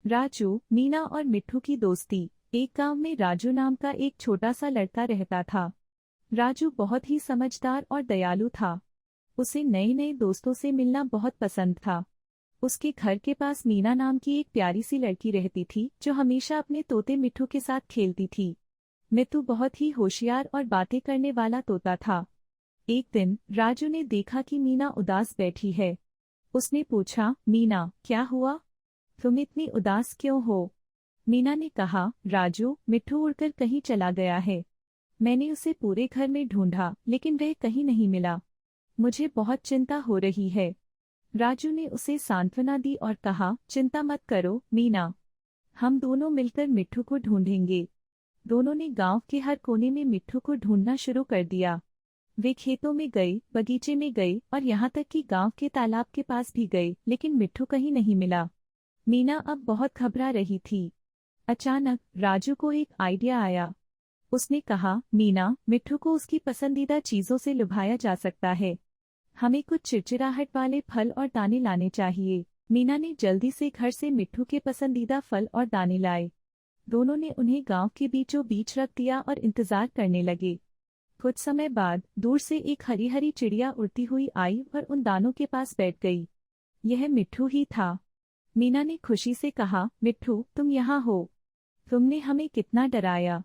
राजू, मीना और मिट्ठू की दोस्ती। एक गांव में राजू नाम का एक छोटा सा लड़का रहता था। राजू बहुत ही समझदार और दयालु था। उसे नए नए दोस्तों से मिलना बहुत पसंद था। उसके घर के पास मीना नाम की एक प्यारी सी लड़की रहती थी जो हमेशा अपने तोते मिट्ठू के साथ खेलती थी। मिट्ठू बहुत ही होशियार और बातें करने वाला तोता था। एक दिन राजू ने देखा कि मीना उदास बैठी है। उसने पूछा, मीना, क्या हुआ? तुम इतनी उदास क्यों हो? मीना ने कहा, राजू, मिट्ठू उड़कर कहीं चला गया है। मैंने उसे पूरे घर में ढूंढा लेकिन वह कहीं नहीं मिला। मुझे बहुत चिंता हो रही है। राजू ने उसे सांत्वना दी और कहा, चिंता मत करो मीना, हम दोनों मिलकर मिट्ठू को ढूंढेंगे। दोनों ने गांव के हर कोने में मिट्ठू को ढूंढना शुरू कर दिया। वे खेतों में गए, बगीचे में गए और यहाँ तक कि गांव के तालाब के पास भी गए, लेकिन मिट्ठू कहीं नहीं मिला। मीना अब बहुत घबरा रही थी। अचानक राजू को एक आइडिया आया। उसने कहा, मीना, मिट्ठू को उसकी पसंदीदा चीजों से लुभाया जा सकता है। हमें कुछ चिड़चिड़ाहट वाले फल और दाने लाने चाहिए। मीना ने जल्दी से घर से मिट्ठू के पसंदीदा फल और दाने लाए। दोनों ने उन्हें गांव के बीचों बीच रख दिया और इंतजार करने लगे। कुछ समय बाद दूर से एक हरी हरी चिड़िया उड़ती हुई आई और उन दानों के पास बैठ गई। यह मिट्ठू ही था। मीना ने खुशी से कहा, मिट्ठू, तुम यहाँ हो। तुमने हमें कितना डराया।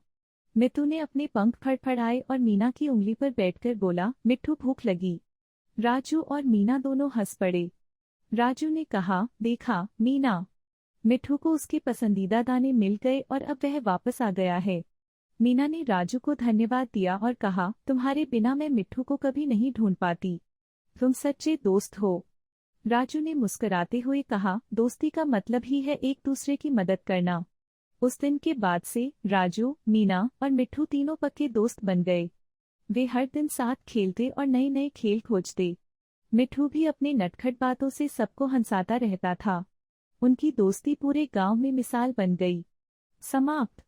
मिट्ठू ने अपने पंख फड़फड़ाए और मीना की उंगली पर बैठकर बोला, मिट्ठू, भूख लगी। राजू और मीना दोनों हंस पड़े। राजू ने कहा, देखा मीना, मिट्ठू को उसके पसंदीदा दाने मिल गए और अब वह वापस आ गया है। मीना ने राजू को धन्यवाद दिया और कहा, तुम्हारे बिना मैं मिट्ठू को कभी नहीं ढूंढ पाती। तुम सच्चे दोस्त हो। राजू ने मुस्कुराते हुए कहा, दोस्ती का मतलब ही है एक दूसरे की मदद करना। उस दिन के बाद से राजू, मीना और मिट्ठू तीनों पक्के दोस्त बन गए। वे हर दिन साथ खेलते और नए नए खेल खोजते। मिट्ठू भी अपने नटखट बातों से सबको हंसाता रहता था। उनकी दोस्ती पूरे गांव में मिसाल बन गई। समाप्त।